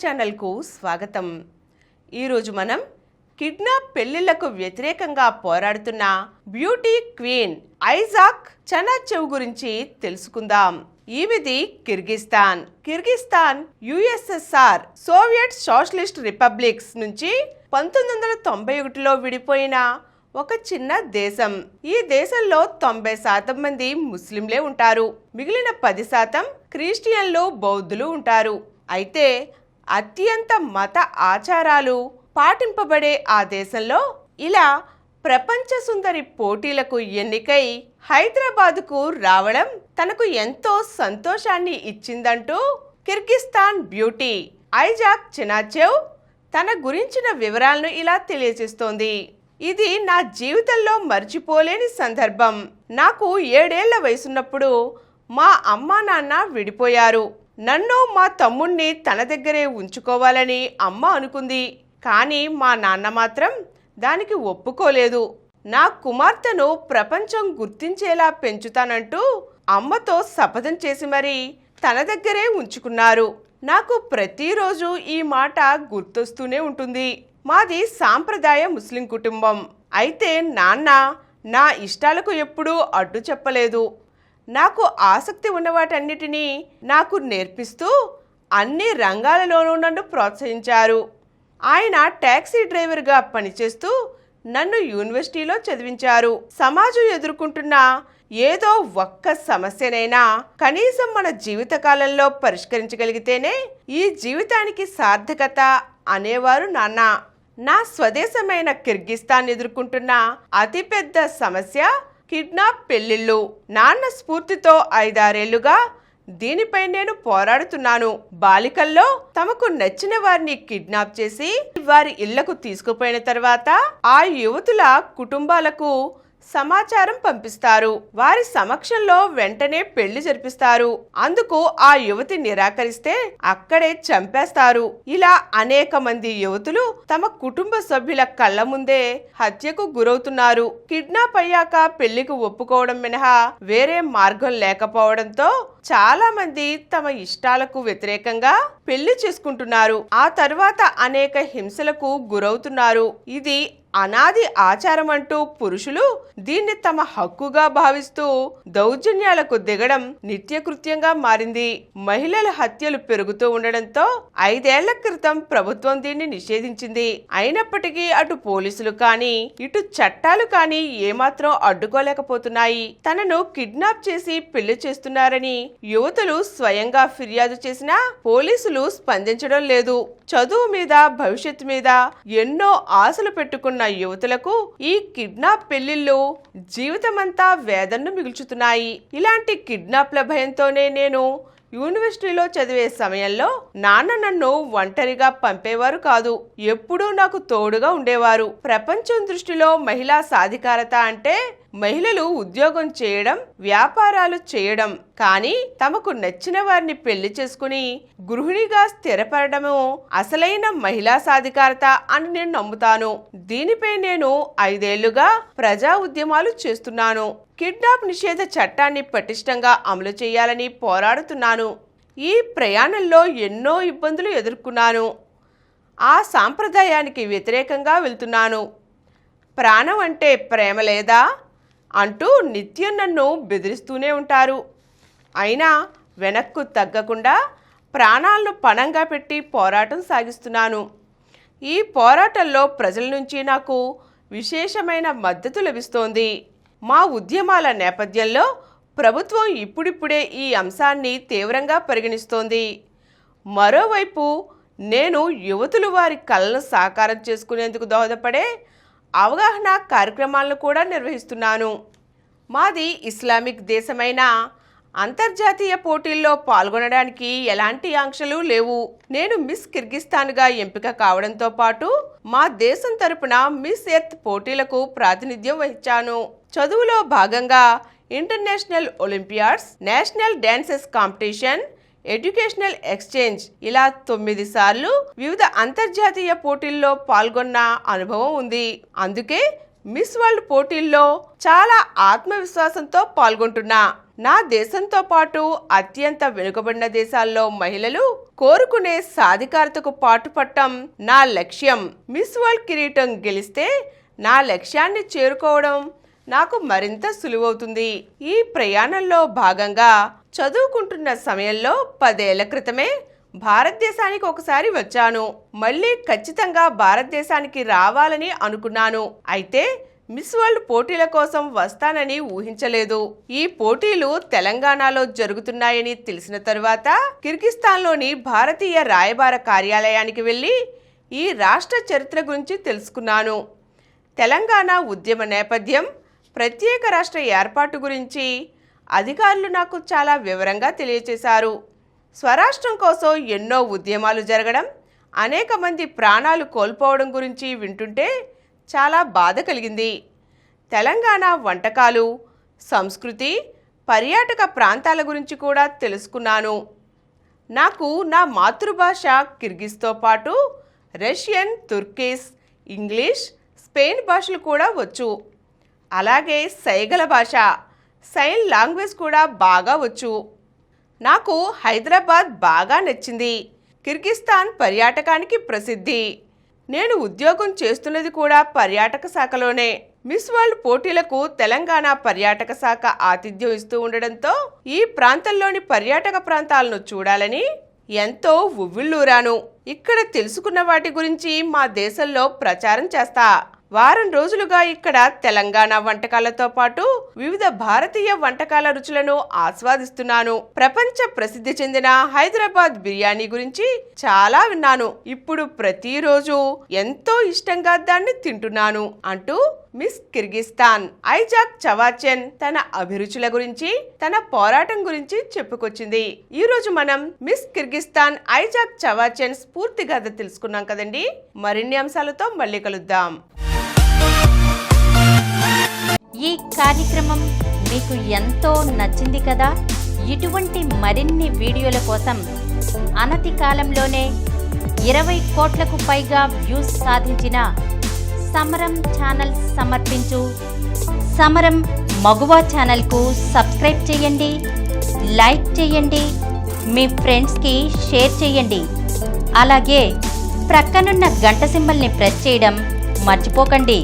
ఛానల్కు స్వాగతం. ఈరోజు మనం కిడ్నాప్ పెళ్లిళ్లకు వ్యతిరేకంగా పోరాడుతున్న బ్యూటీ క్వీన్ ఐజాక్ చనాచెవ్ గురించి తెలుసుకుందాం. ఈమెది Kyrgyzstan USSR Soviet Socialist Republics నుంచి 1991లో విడిపోయిన ఒక చిన్న దేశం. ఈ దేశంలో 90% మంది ముస్లింలే ఉంటారు. మిగిలిన 10% క్రిస్టియన్లు, బౌద్ధులు ఉంటారు. అయితే అత్యంత మత ఆచారాలు పాటింపబడే ఆ దేశంలో ఇలా ప్రపంచ సుందరి పోటీలకు ఎన్నికై హైదరాబాదుకు రావడం తనకు ఎంతో సంతోషాన్ని ఇచ్చిందంటూ కిర్గిస్తాన్ బ్యూటీ ఐజాక్ చనాచెవ్ తన గురించిన వివరాలను ఇలా తెలియజేస్తోంది. ఇది నా జీవితంలో మర్చిపోలేని సందర్భం. నాకు 7 ఏళ్ల వయసున్నప్పుడు మా అమ్మా నాన్న విడిపోయారు. నన్ను, మా తమ్ముణ్ణి తన దగ్గరే ఉంచుకోవాలని అమ్మ అనుకుంది. కానీ మా నాన్న మాత్రం దానికి ఒప్పుకోలేదు. నా కుమార్తెను ప్రపంచం గుర్తించేలా పెంచుతానంటూ అమ్మతో శపథం చేసి మరీ తన దగ్గరే ఉంచుకున్నారు. నాకు ప్రతిరోజు ఈ మాట గుర్తొస్తూనే ఉంటుంది. మాది సాంప్రదాయ ముస్లిం కుటుంబం. అయితే నాన్న నా ఇష్టాలకు ఎప్పుడూ అడ్డు చెప్పలేదు. నాకు ఆసక్తి ఉన్న వాటన్నిటినీ నాకు నేర్పిస్తూ అన్ని రంగాలలోనూ నన్ను ప్రోత్సహించారు. ఆయన టాక్సీ డ్రైవర్గా పనిచేస్తూ నన్ను యూనివర్సిటీలో చదివించారు. సమాజం ఎదుర్కొంటున్న ఏదో ఒక్క సమస్యనైనా కనీసం మన జీవితకాలంలో పరిష్కరించగలిగితేనే ఈ జీవితానికి సార్థకత అనేవారు నాన్న. నా స్వదేశమైన కిర్గిస్తాన్ ఎదుర్కొంటున్న అతిపెద్ద సమస్య కిడ్నాప్ పెళ్లిళ్ళు. నాన్న స్ఫూర్తితో 5-6 ఏళ్లుగా దీనిపై నేను పోరాడుతున్నాను. బాలికల్లో తమకు నచ్చిన వారిని కిడ్నాప్ చేసి వారి ఇళ్లకు తీసుకుపోయిన తర్వాత ఆ యువతుల కుటుంబాలకు సమాచారం పంపిస్తారు. వారి సమక్షంలో వెంటనే పెళ్లి జరిపిస్తారు. అందుకు ఆ యువతి నిరాకరిస్తే అక్కడే చంపేస్తారు. ఇలా అనేక మంది యువతులు తమ కుటుంబ సభ్యుల కళ్ళ ముందే హత్యకు గురవుతున్నారు. కిడ్నాప్ అయ్యాక పెళ్లికి ఒప్పుకోవడం మినహా వేరే మార్గం లేకపోవడంతో చాలా మంది తమ ఇష్టాలకు వ్యతిరేకంగా పెళ్లి చేసుకుంటున్నారు. ఆ తర్వాత అనేక హింసలకు గురవుతున్నారు. ఇది అనాది ఆచారం అంటూ పురుషులు దీన్ని తమ హక్కుగా భావిస్తూ దౌర్జన్యాలకు దిగడం నిత్యకృత్యంగా మారింది. మహిళల హత్యలు పెరుగుతూ ఉండడంతో 5 ఏళ్ల క్రితం ప్రభుత్వం దీన్ని నిషేధించింది. అయినప్పటికీ అటు పోలీసులు కానీ ఇటు చట్టాలు కానీ ఏమాత్రం అడ్డుకోలేకపోతున్నాయి. తనను కిడ్నాప్ చేసి పెళ్లి చేస్తున్నారని యువతులు స్వయంగా ఫిర్యాదు చేసినా పోలీసులు స్పందించడం లేదు. చదువు మీద, భవిష్యత్తు మీద ఎన్నో ఆశలు పెట్టుకున్న యువతులకు ఈ కిడ్నాప్ పెళ్లిళ్ళు జీవితమంతా వేదనను మిగుల్చుతున్నాయి. ఇలాంటి కిడ్నాప్ల భయంతోనే నేను యూనివర్సిటీలో చదివే సమయంలో నాన్న నన్ను ఒంటరిగా పంపేవారు కాదు. ఎప్పుడూ నాకు తోడుగా ఉండేవారు. ప్రపంచం దృష్టిలో మహిళా సాధికారత అంటే మహిళలు ఉద్యోగం చేయడం, వ్యాపారాలు చేయడం, కానీ తమకు నచ్చిన వారిని పెళ్లి చేసుకుని గృహిణిగా స్థిరపడము అసలైన మహిళా సాధికారత అని నేను నమ్ముతాను. దీనిపై నేను 5 ఏళ్లుగా ప్రజా ఉద్యమాలు చేస్తున్నాను. కిడ్నాప్ నిషేధ చట్టాన్ని పటిష్టంగా అమలు చేయాలని పోరాడుతున్నాను. ఈ ప్రయాణంలో ఎన్నో ఇబ్బందులు ఎదుర్కొన్నాను. ఆ సాంప్రదాయానికి వ్యతిరేకంగా వెళ్తున్నాను. ప్రాణం అంటే ప్రేమ లేదా అంటూ నిత్యం నన్ను బెదిరిస్తూనే ఉంటారు. అయినా వెనక్కు తగ్గకుండా ప్రాణాలను పణంగా పెట్టి పోరాటం సాగిస్తున్నాను. ఈ పోరాటంలో ప్రజల నుంచి నాకు విశేషమైన మద్దతు లభిస్తోంది. మా ఉద్యమాల నేపథ్యంలో ప్రభుత్వం ఇప్పుడిప్పుడే ఈ అంశాన్ని తీవ్రంగా పరిగణిస్తోంది. మరోవైపు నేను యువతులు వారి కళలను సాకారం చేసుకునేందుకు దోహదపడే అవగాహన కార్యక్రమాలను కూడా నిర్వహిస్తున్నాను. మాది ఇస్లామిక్ దేశమైన అంతర్జాతీయ పోటీల్లో పాల్గొనడానికి ఎలాంటి ఆంక్షలు లేవు. నేను మిస్ కిర్గిస్తాన్గా ఎంపిక కావడంతో పాటు మా దేశం తరపున మిస్ ఎర్త్ పోటీలకు ప్రాతినిధ్యం వహించాను. చదువులో భాగంగా international Olympiads, national dances competition, educational exchange ఇలా 9 సార్లు వివిధ అంతర్జాతీయ పోటీల్లో పాల్గొన్న అనుభవం ఉంది. అందుకే మిస్ వరల్డ్ పోటీల్లో చాలా ఆత్మవిశ్వాసంతో పాల్గొంటున్నా. నా దేశంతో పాటు అత్యంత వెనుకబడిన దేశాల్లో మహిళలు కోరుకునే సాధికారతకు పాటుపడటం నా లక్ష్యం. మిస్ వరల్డ్ కిరీటం గెలిస్తే నా లక్ష్యాన్ని చేరుకోవడం నాకు మరింత సులువవుతుంది. ఈ ప్రయాణంలో భాగంగా చదువుకుంటున్న సమయంలో 10 ఏళ్ల క్రితమే భారతదేశానికి ఒకసారి వచ్చాను. మళ్ళీ ఖచ్చితంగా భారతదేశానికి రావాలని అనుకున్నాను. అయితే మిస్ వరల్డ్ పోటీల కోసం వస్తానని ఊహించలేదు. ఈ పోటీలు తెలంగాణలో జరుగుతున్నాయని తెలిసిన తరువాత కిర్గిస్తాన్లోని భారతీయ రాయబార కార్యాలయానికి వెళ్ళి ఈ రాష్ట్ర చరిత్ర గురించి తెలుసుకున్నాను. తెలంగాణ ఉద్యమ నేపథ్యం, ప్రత్యేక రాష్ట్ర ఏర్పాటు గురించి అధికారులు నాకు చాలా వివరంగా తెలియచేశారు. స్వరాష్ట్రం కోసం ఎన్నో ఉద్యమాలు జరగడం, అనేక మంది ప్రాణాలు కోల్పోవడం గురించి వింటుంటే చాలా బాధ కలిగింది. తెలంగాణ వంటకాలు, సంస్కృతి, పర్యాటక ప్రాంతాల గురించి కూడా తెలుసుకున్నాను. నాకు నా మాతృభాష కిర్గిజ్తో పాటు రష్యన్, తుర్కిష్, ఇంగ్లీష్, స్పెయిన్ భాషలు కూడా వచ్చు. అలాగే సైగల భాష, సైన్ లాంగ్వేజ్ కూడా బాగా వచ్చు. నాకు హైదరాబాద్ బాగా నచ్చింది. కిర్గిస్తాన్ పర్యాటకానికి ప్రసిద్ధి. నేను ఉద్యోగం చేస్తున్నది కూడా పర్యాటక శాఖలోనే. మిస్ వరల్డ్ పోటీలకు తెలంగాణ పర్యాటక శాఖ ఆతిథ్యం ఇస్తూ ఉండడంతో ఈ ప్రాంతంలోని పర్యాటక ప్రాంతాలను చూడాలని ఎంతో ఉవ్విళ్ళూరాను. ఇక్కడ తెలుసుకున్న వాటి గురించి మా దేశంలో ప్రచారం చేస్తా. వారం రోజులుగా ఇక్కడ తెలంగాణ వంటకాలతో పాటు వివిధ భారతీయ వంటకాల రుచులను ఆస్వాదిస్తున్నాను. ప్రపంచ ప్రసిద్ధి చెందిన హైదరాబాద్ బిర్యానీ గురించి చాలా విన్నాను. ఇప్పుడు ప్రతిరోజు ఎంతో ఇష్టంగా దాన్ని తింటున్నాను అంటూ మిస్ కిర్గిస్తాన్ ఐజాక్ చవాచెన్ తన అభిరుచుల గురించి, తన పోరాటం గురించి చెప్పుకొచ్చింది. ఈ రోజు మనం మిస్ కిర్గిస్తాన్ ఐజాక్ చవాచెన్ స్ఫూర్తి గాథ తెలుసుకున్నాం కదండి. మరిన్ని అంశాలతో మళ్ళీ కలుద్దాం. ఈ కార్యక్రమం మీకు ఎంతో నచ్చింది కదా. ఇటువంటి మరిన్ని వీడియోల కోసం అనతి కాలంలోనే 20 కోట్లకు పైగా వ్యూస్ సాధించిన సమరం ఛానల్ సమర్పించు సమరం మగువ ఛానల్కు సబ్స్క్రైబ్ చేయండి, లైక్ చేయండి, మీ ఫ్రెండ్స్కి షేర్ చేయండి. అలాగే ప్రక్కనున్న గంట సింబల్ని ప్రెస్ చేయడం మర్చిపోకండి.